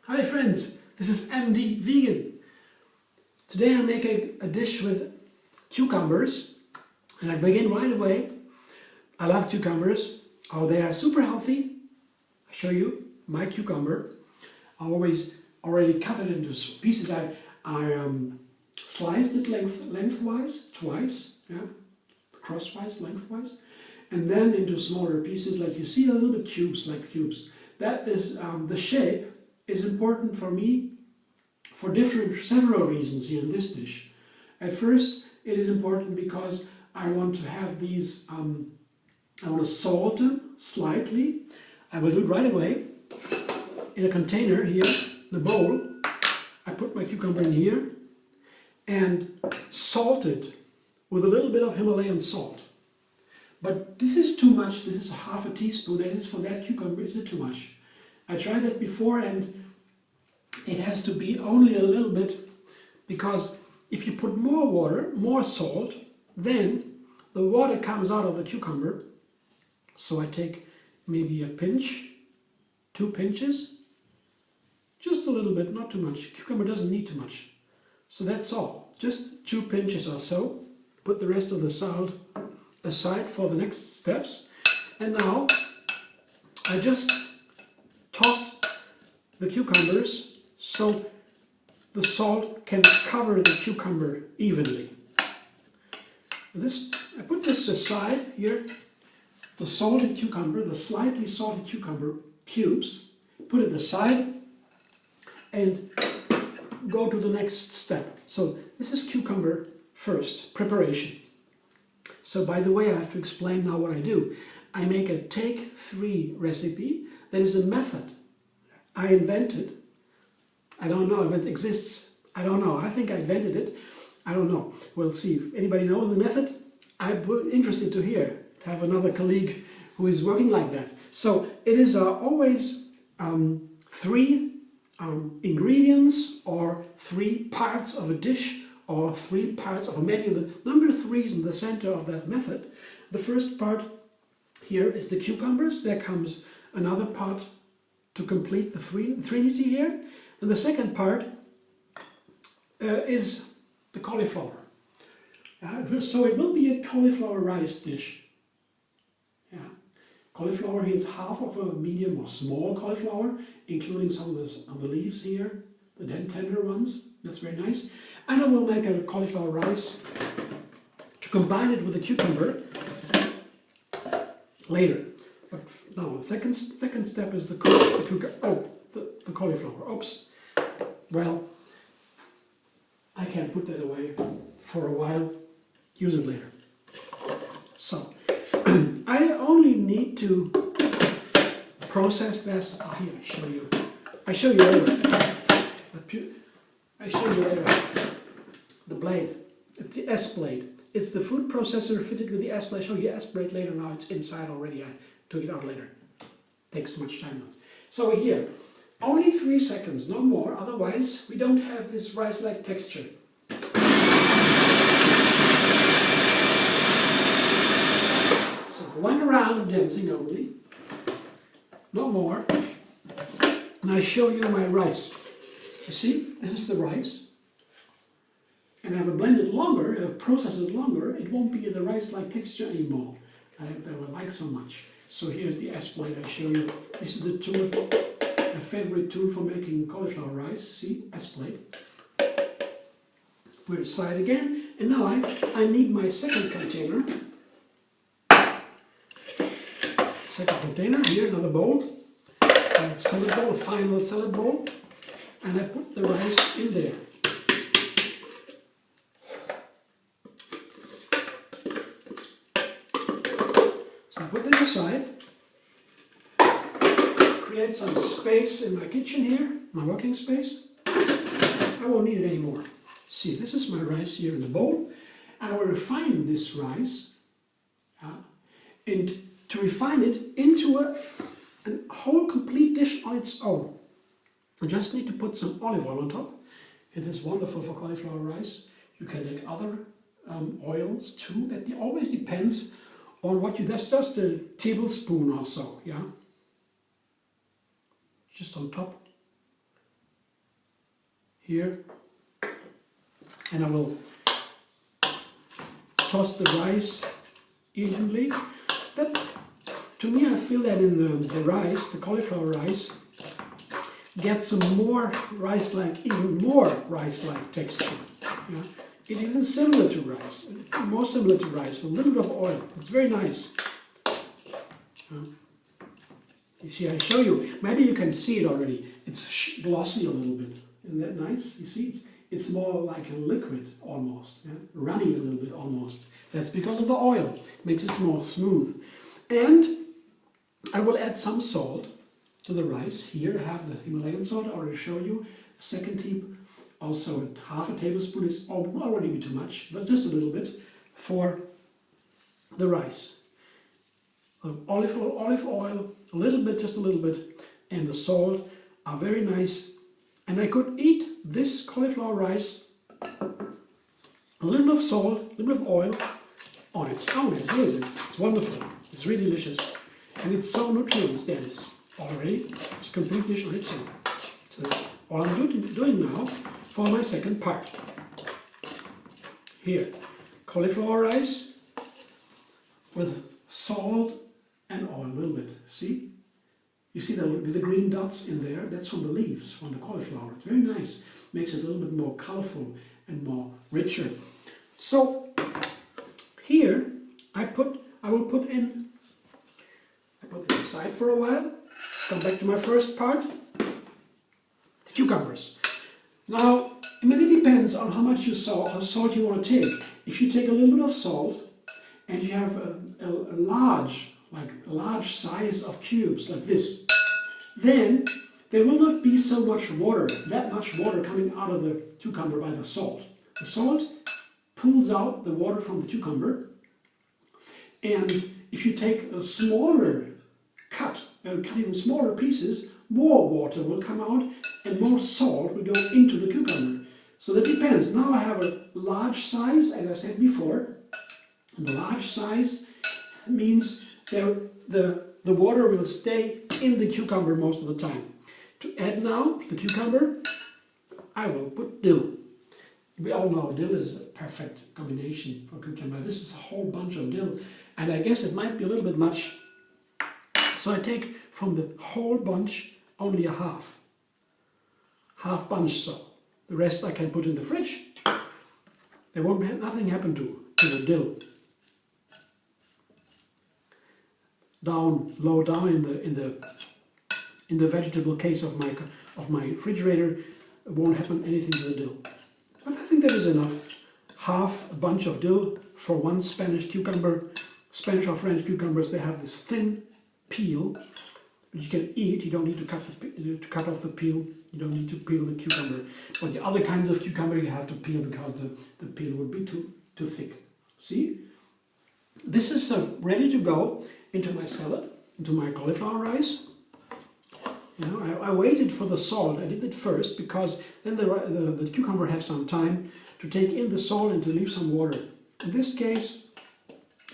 Hi friends, this is MD Vegan. Today I'm making a dish with cucumbers and I begin right away. I love cucumbers. Oh, they are super healthy. I'll show you my cucumber. I already cut it into pieces. I sliced it lengthwise twice, crosswise, lengthwise, and then into smaller pieces, like you see, a little bit cubes, like cubes. That is the shape is important for me for several reasons here in this dish. At first, it is important because I want to have these. I want to salt them slightly. I will do it right away. In a container here, the bowl, I put my cucumber in here and salt it with a little bit of Himalayan salt. But this is too much. This is half a teaspoon. That is for that cucumber. Is it too much? I tried that before and it has to be only a little bit, because if you put more water, more salt, then the water comes out of the cucumber. So I take maybe a pinch, 2 pinches, just a little bit, not too much. Cucumber doesn't need too much. So that's all, just 2 pinches or so. Put the rest of the salt aside for the next steps. And now I just toss the cucumbers so the salt can cover the cucumber evenly. I put this aside here, the salted cucumber, the slightly salted cucumber cubes, put it aside and go to the next step. So this is cucumber first, preparation. So by the way, I have to explain now what I do. I make a take 3 recipe. That is a method I invented. I don't know if it exists. I don't know. I think I invented it. I don't know. We'll see. If anybody knows the method, I'm interested to hear, to have another colleague who is working like that. So it is always 3 ingredients or 3 parts of a dish or 3 parts of a menu. The number 3 is in the center of that method. The first part here is the cucumbers. There comes another part to complete the trinity here. And the second part is the cauliflower. So it will be a cauliflower rice dish. Cauliflower here is half of a medium or small cauliflower, including some of the leaves here, the tender ones. That's very nice. And I will make a cauliflower rice to combine it with the cucumber later. But now the second step is the cauliflower. Oops. Well, I can't put that away for a while. Use it later. So I only need to process this. Oh, here, I show you later. I show you later. The blade. It's the S blade. It's the food processor fitted with the S blade. I show you S blade later. Now it's inside already. I took it out later. Takes too much time now. So here, only 3 seconds, no more. Otherwise, we don't have this rice-like texture. So 1 round of dancing only, no more. And I show you my rice. You see, this is the rice. And I will blend it longer, process it longer. It won't be the rice-like texture anymore. That I like so much. So here's the S blade I show you. This is the tool, my favorite tool for making cauliflower rice. See, S blade. Put it aside again. And now I need my second container. Second container, here another bowl. A salad bowl, a final salad bowl. And I put the rice in there. So I put this aside. Create some space in my kitchen here, my working space. I won't need it anymore. See, this is my rice here in the bowl. And I will refine this rice. And to refine it into a whole complete dish on its own. I just need to put some olive oil on top. It is wonderful for cauliflower rice. You can take other oils too. That always depends on what you, that's just a tablespoon or so, yeah? Just on top here. And I will toss the rice evenly. That, to me, I feel that in the rice, the cauliflower rice, gets some more rice-like, even more rice-like texture. Yeah? It even similar to rice, more similar to rice, with a little bit of oil. It's very nice. You see, I show you. Maybe you can see it already. It's glossy a little bit. Isn't that nice? You see, it's more like a liquid almost, yeah? Runny a little bit almost. That's because of the oil. It makes it more smooth. And I will add some salt to the rice. Here I have the Himalayan salt I already showed you. Second tip, also half a tablespoon is already too much, but just a little bit for the rice. Olive oil, a little bit, just a little bit, and the salt are very nice. And I could eat this cauliflower rice, a little bit of salt, a little bit of oil on its own. It is. It's wonderful. It's really delicious. And it's so nutrient dense already. It's a complete dish on its own. So that's all I'm doing now for my second part. Here, cauliflower rice with salt and oil a little bit. See? You see the green dots in there? That's from the leaves, from the cauliflower. It's very nice. Makes it a little bit more colorful and more richer. So here I will put this aside for a while. Come back to my first part. The cucumbers. Now, it really depends on how much salt you want to take. If you take a little bit of salt and you have a large size of cubes like this, then there will not be so much water, that much water coming out of the cucumber by the salt. The salt pulls out the water from the cucumber, and if you take a smaller cut in smaller pieces, more water will come out and more salt will go into the cucumber. So that depends. Now I have a large size, as I said before, and the large size means the water will stay in the cucumber most of the time. To add now the cucumber, I will put dill. We all know dill is a perfect combination for cucumber. This is a whole bunch of dill, and I guess it might be a little bit much. So I take from the whole bunch only a half bunch. So the rest I can put in the fridge. There won't be nothing happen to the dill. Low down in the vegetable case of my refrigerator, it won't happen anything to the dill. But I think that is enough. Half a bunch of dill for one Spanish cucumber. Spanish or French cucumbers, they have this thin peel, but you can eat. You don't need to cut off the peel. You don't need to peel the cucumber. But the other kinds of cucumber you have to peel because the peel would be too thick. See? This is ready to go into my salad, into my cauliflower rice. You know, I waited for the salt. I did it first because then the cucumber has some time to take in the salt and to leave some water. In this case,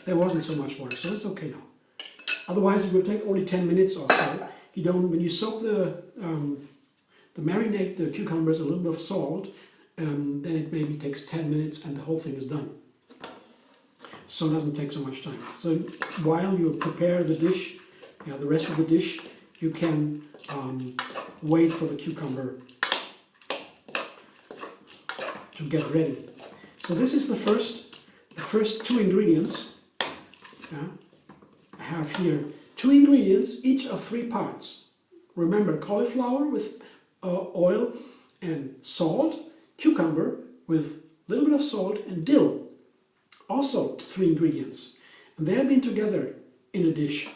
there wasn't so much water, so it's okay now. Otherwise, it will take only 10 minutes or so. You don't, when you soak marinate the cucumbers a little bit of salt, then it maybe takes 10 minutes and the whole thing is done. So it doesn't take so much time. So while you prepare the dish, the rest of the dish, you can wait for the cucumber to get ready. So this is the first two ingredients. I have here 2 ingredients, each of 3 parts. Remember, cauliflower with oil and salt, cucumber with a little bit of salt, and dill. Also 3 ingredients. And they have been together in a dish.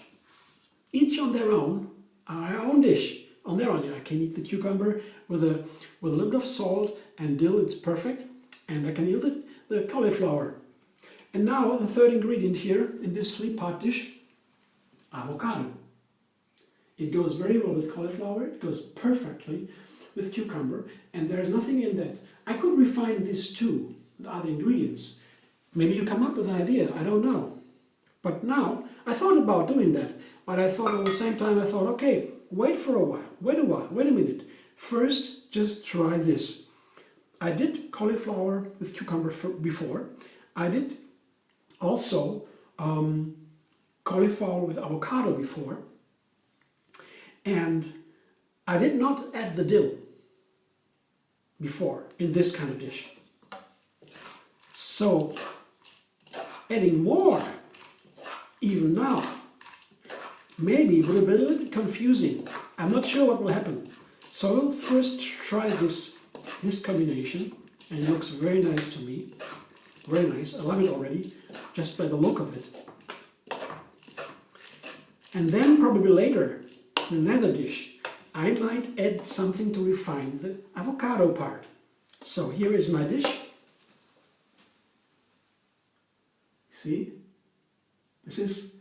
Each on their own, our own dish. On their own, I can eat the cucumber with a little bit of salt and dill, it's perfect. And I can eat the cauliflower. And now the third ingredient here in this 3-part dish, avocado. It goes very well with cauliflower, it goes perfectly with cucumber, and there's nothing in that. I could refine this too with other ingredients. Maybe you come up with an idea, I don't know. But now, I thought about doing that, but I thought at the same time, I thought, okay, wait for a while, wait a minute. First, just try this. I did cauliflower with cucumber before. I did also cauliflower with avocado before. And I did not add the dill before in this kind of dish. So, adding more, even now, maybe will be a little bit confusing. I'm not sure what will happen. So I will first try this combination, and it looks very nice to me. Very nice. I love it already, just by the look of it. And then probably later, in another dish, I might add something to refine the avocado part. So here is my dish. See? This is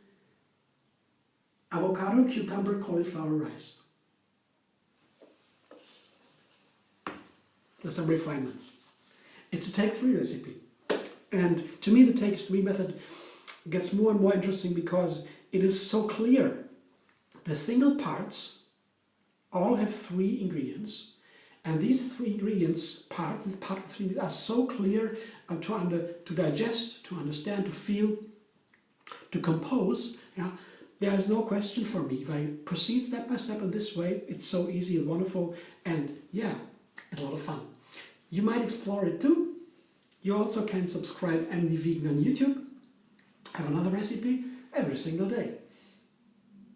avocado, cucumber, cauliflower rice. There's some refinements. It's a take-3 recipe. And to me the take-3 method gets more and more interesting because it is so clear. The single parts all have 3 ingredients, and these 3 ingredients, part of 3, are so clear to digest, to understand, to feel, to compose. Yeah? There is no question for me. If I proceed step by step in this way, it's so easy and wonderful, and yeah, it's a lot of fun. You might explore it too. You also can subscribe MD Vegan on YouTube. I have another recipe every single day.